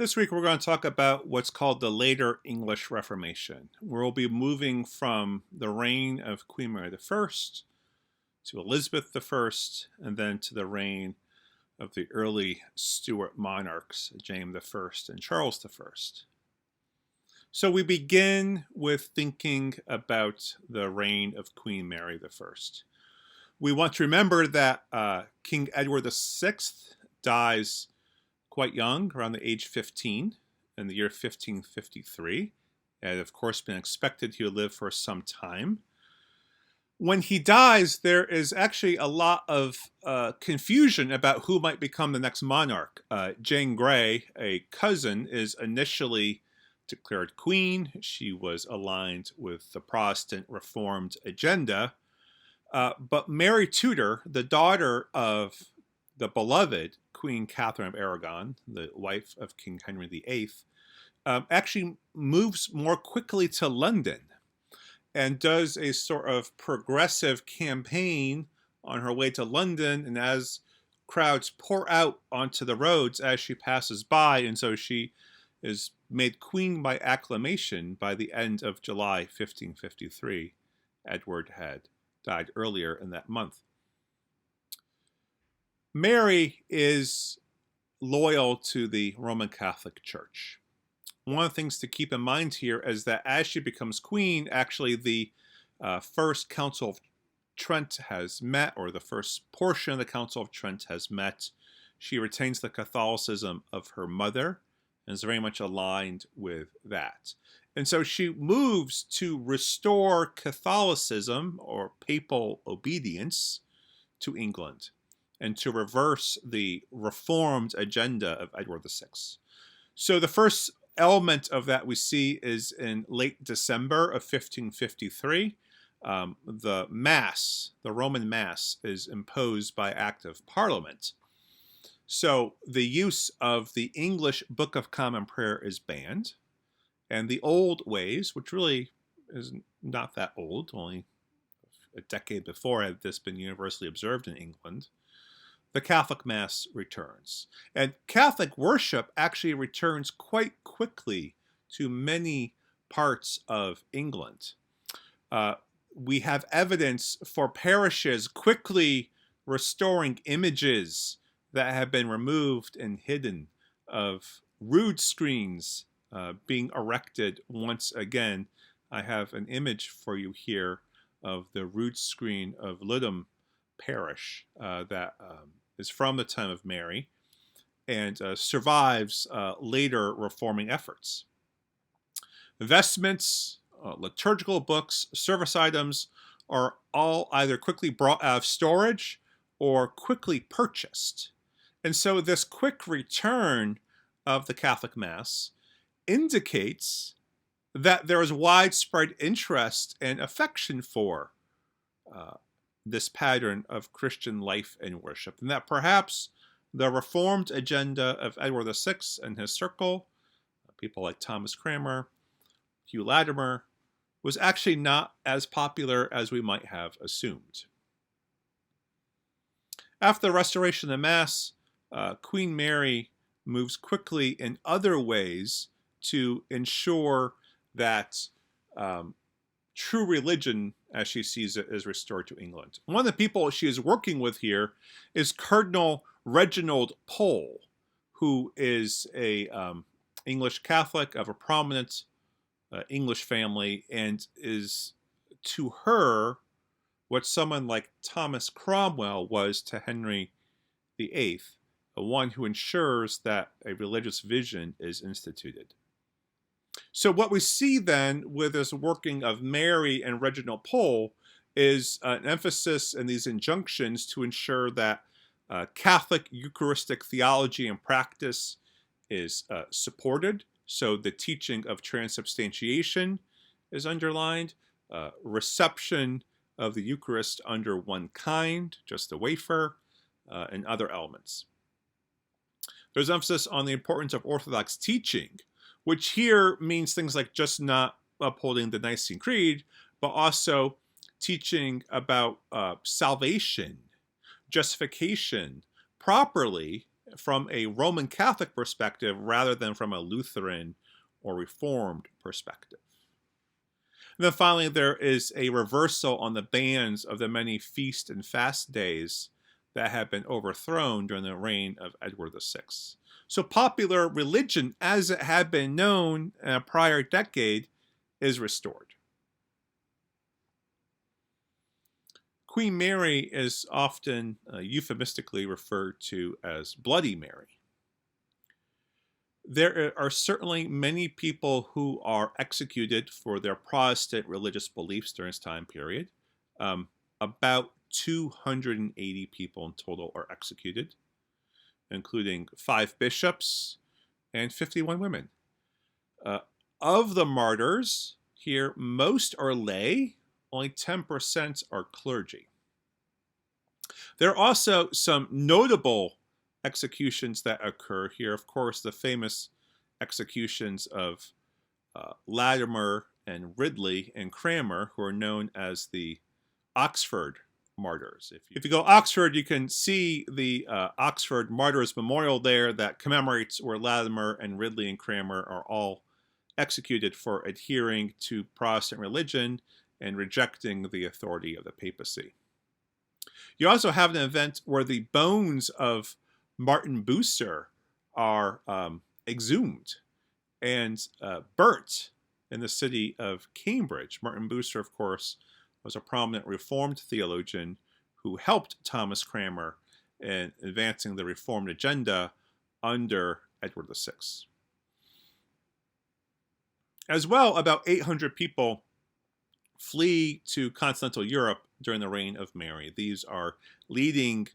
This week we're going to talk about what's called the later English Reformation. We'll be moving from the reign of Queen Mary I to Elizabeth I, and then to the reign of the early Stuart monarchs, James I and Charles I. So we begin with thinking about the reign of Queen Mary I. We want to remember that King Edward VI dies quite young, around the age 15, in the year 1553. It had, of course, been expected he would live for some time. When he dies, there is actually a lot of confusion about who might become the next monarch. Jane Grey, a cousin, is initially declared queen. She was aligned with the Protestant Reformed agenda. But Mary Tudor, the daughter of the beloved Queen Catherine of Aragon, the wife of King Henry VIII, actually moves more quickly to London and does a sort of progressive campaign on her way to London. And as crowds pour out onto the roads as she passes by, and so she is made queen by acclamation by the end of July 1553. Edward had died earlier in that month. Mary is loyal to the Roman Catholic Church. One of the things to keep in mind here is that as she becomes queen, actually the First Council of Trent has met, or the first portion of the Council of Trent has met. She retains the Catholicism of her mother and is very much aligned with that. And so she moves to restore Catholicism, or papal obedience, to England, and to reverse the reformed agenda of Edward VI. So the first element of that we see is in late December of 1553. The Mass, the Roman Mass, is imposed by Act of Parliament. So the use of the English Book of Common Prayer is banned, and the old ways, which really is not that old, only a decade before had this been universally observed in England, the Catholic Mass returns. And Catholic worship actually returns quite quickly to many parts of England. We have evidence for parishes quickly restoring images that have been removed and hidden, of rood screens being erected once again. I have an image for you here of the rood screen of Ludham Parish that is from the time of Mary and survives later reforming efforts. Vestments, liturgical books, service items are all either quickly brought out of storage or quickly purchased. And so this quick return of the Catholic Mass indicates that there is widespread interest and affection for this pattern of Christian life and worship, and that perhaps the reformed agenda of Edward VI and his circle, people like Thomas Cranmer, Hugh Latimer, was actually not as popular as we might have assumed. After the restoration of the Mass, Queen Mary moves quickly in other ways to ensure that true religion, as she sees it, is restored to England. One of the people she is working with here is Cardinal Reginald Pole, who is a English Catholic of a prominent English family, and is to her what someone like Thomas Cromwell was to Henry VIII, one who ensures that a religious vision is instituted. So what we see then with this working of Mary and Reginald Pole is an emphasis in these injunctions to ensure that Catholic Eucharistic theology and practice is supported. So the teaching of transubstantiation is underlined, reception of the Eucharist under one kind, just the wafer, and other elements. There's emphasis on the importance of Orthodox teaching, which here means things like just not upholding the Nicene Creed, but also teaching about salvation, justification properly from a Roman Catholic perspective rather than from a Lutheran or Reformed perspective. And then finally, there is a reversal on the bans of the many feast and fast days that have been overthrown during the reign of Edward VI. So popular religion, as it had been known in a prior decade, is restored. Queen Mary is often euphemistically referred to as Bloody Mary. There are certainly many people who are executed for their Protestant religious beliefs during this time period. About 280 people in total are executed, including 5 bishops and 51 women. Of the martyrs here, most are lay, only 10% are clergy. There are also some notable executions that occur here. Of course, the famous executions of Latimer and Ridley and Cranmer, who are known as the Oxford martyrs. If you go to Oxford, you can see the Oxford Martyrs Memorial there that commemorates where Latimer and Ridley and Cranmer are all executed for adhering to Protestant religion and rejecting the authority of the papacy. You also have an event where the bones of Martin Bucer are exhumed and burnt in the city of Cambridge. Martin Bucer, of course, was a prominent Reformed theologian who helped Thomas Cranmer in advancing the Reformed agenda under Edward VI. As well, about 800 people flee to continental Europe during the reign of Mary. These are leading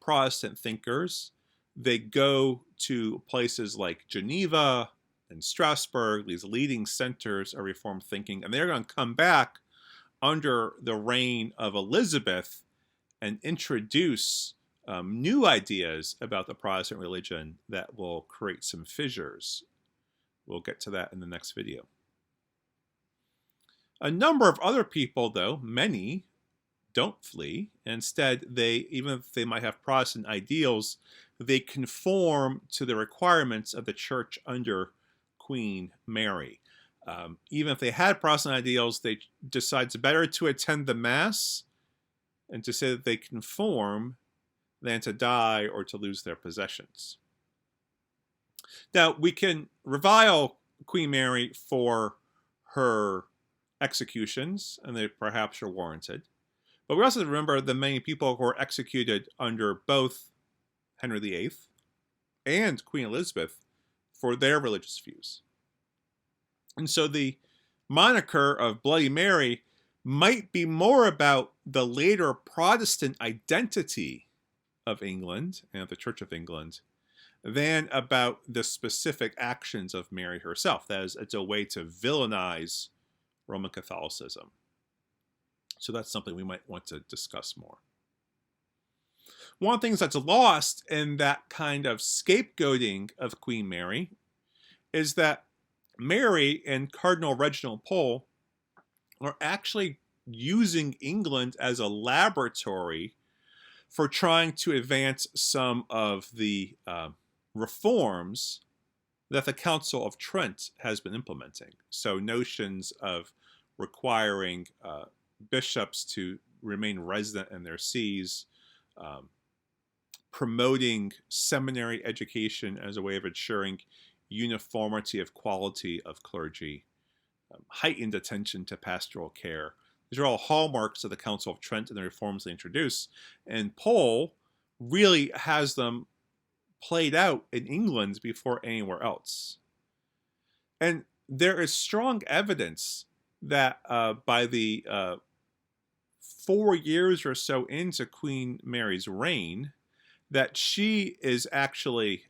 Protestant thinkers. They go to places like Geneva and Strasbourg, these leading centers of Reformed thinking, and they're going to come back under the reign of Elizabeth and introduce new ideas about the Protestant religion that will create some fissures. We'll get to that in the next video. A number of other people, though, many, don't flee. Instead, even if they might have Protestant ideals, they conform to the requirements of the church under Queen Mary. Even if they had Protestant ideals, they decide it's better to attend the Mass and to say that they conform than to die or to lose their possessions. Now, we can revile Queen Mary for her executions, and they perhaps are warranted. But we also have to remember the many people who were executed under both Henry VIII and Queen Elizabeth for their religious views. And so the moniker of Bloody Mary might be more about the later Protestant identity of England and of the Church of England than about the specific actions of Mary herself. That is, it's a way to villainize Roman Catholicism. So that's something we might want to discuss more. One of the things that's lost in that kind of scapegoating of Queen Mary is that Mary and Cardinal Reginald Pole are actually using England as a laboratory for trying to advance some of the reforms that the Council of Trent has been implementing. So notions of requiring bishops to remain resident in their sees, promoting seminary education as a way of ensuring uniformity of quality of clergy, heightened attention to pastoral care. These are all hallmarks of the Council of Trent and the reforms they introduce. And Pole really has them played out in England before anywhere else. And there is strong evidence that by the 4 years or so into Queen Mary's reign, that she is actually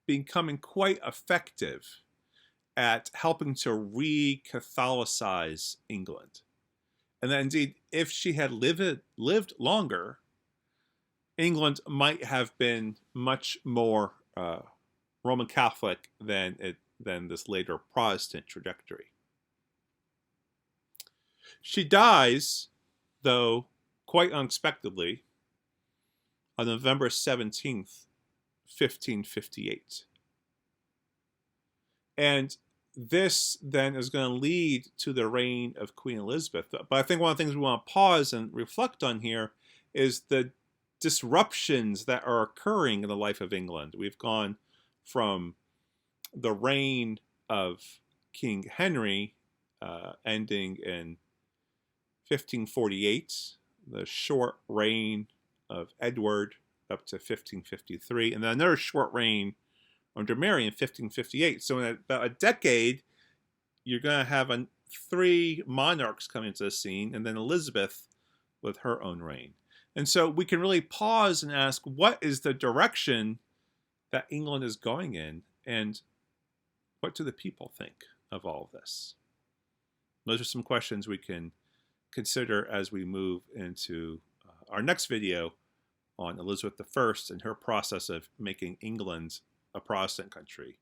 becoming quite effective at helping to re-Catholicize England. And that indeed, if she had lived longer, England might have been much more Roman Catholic than this later Protestant trajectory. She dies, though, quite unexpectedly on November 17th, 1558. And this then is going to lead to the reign of Queen Elizabeth. But I think one of the things we want to pause and reflect on here is the disruptions that are occurring in the life of England. We've gone from the reign of King Henry ending in 1548, the short reign of Edward up to 1553, and then another short reign under Marian in 1558. So in about a decade, you're going to have three monarchs come into the scene, and then Elizabeth with her own reign. And so we can really pause and ask, what is the direction that England is going in, and what do the people think of all of this? Those are some questions we can consider as we move into our next video on Elizabeth I and her process of making England a Protestant country.